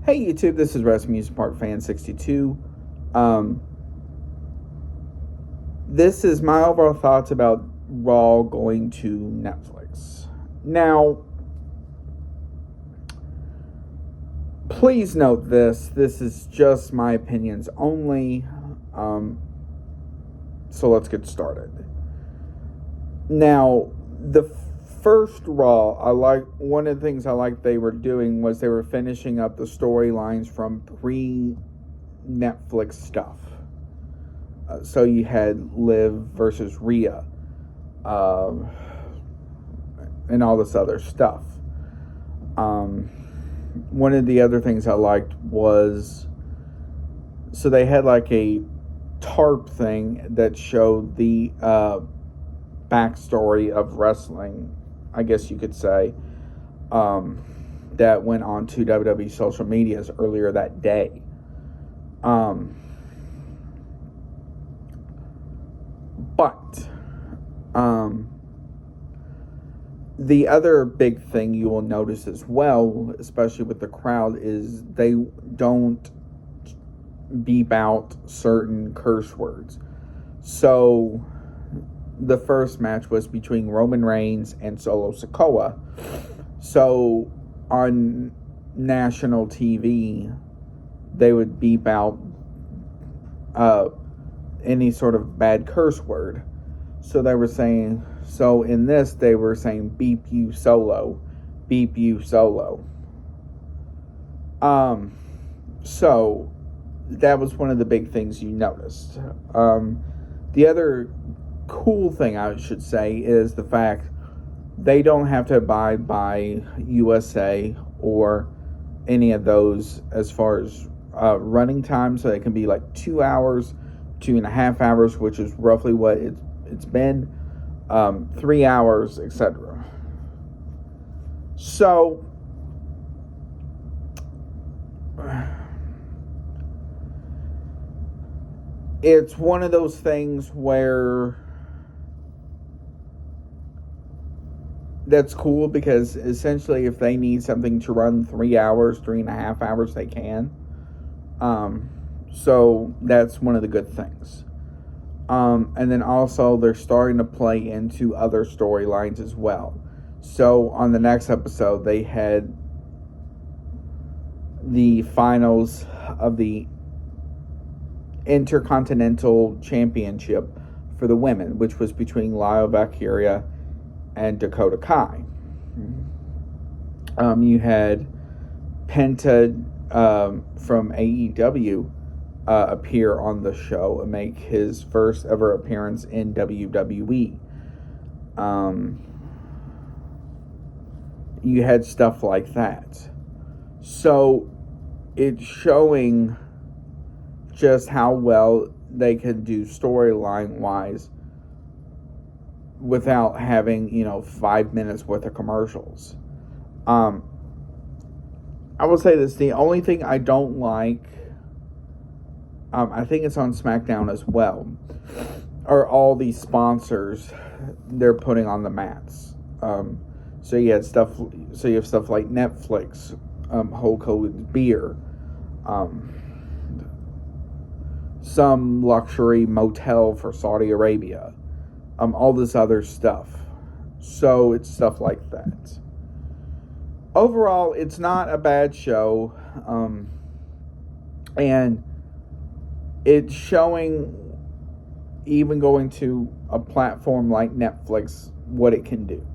Hey YouTube, this is Rasmussen Park Fan 62. Um, this is my overall thoughts about Raw going to Netflix. Now, please note this. This is just my opinions only. So let's get started. Now, the first Raw, one of the things I liked they were doing was they were finishing up the storylines from pre-Netflix stuff. So you had Liv versus Rhea, and all this other stuff. One of the other things I liked was, so they had like a tarp thing that showed the backstory of wrestling, I guess you could say, that went on to WWE social medias earlier that day. But the other big thing you will notice as well, especially with the crowd, is they don't beep out certain curse words. So the first match was between Roman Reigns and Solo Sikoa. So on national TV, they would beep out any sort of bad curse word. So they were saying, so in this, they were saying, beep you Solo, beep you Solo. So that was one of the big things you noticed. The other cool thing I should say is the fact they don't have to abide by USA or any of those as far as running time, so it can be like 2 hours, 2.5 hours, which is roughly what it's been, 3 hours, etc. So it's one of those things where that's cool, because essentially if they need something to run 3 hours, 3.5 hours, they can. So that's one of the good things. And then also they're starting to play into other storylines as well. So on the next episode, they had the finals of the Intercontinental Championship for the women, which was between Lyra Valkyria and Dakota Kai. You had Penta from AEW appear on the show and make his first ever appearance in WWE. You had stuff like that. So it's showing just how well they can do storyline wise without having 5 minutes worth of commercials. I will say this: the only thing I don't like, I think it's on SmackDown as well, are all these sponsors they're putting on the mats. So you have stuff like Netflix, Hulk Hogan's beer, some luxury motel for Saudi Arabia, all this other stuff. So it's stuff like that. Overall, it's not a bad show, and it's showing, even going to a platform like Netflix, what it can do.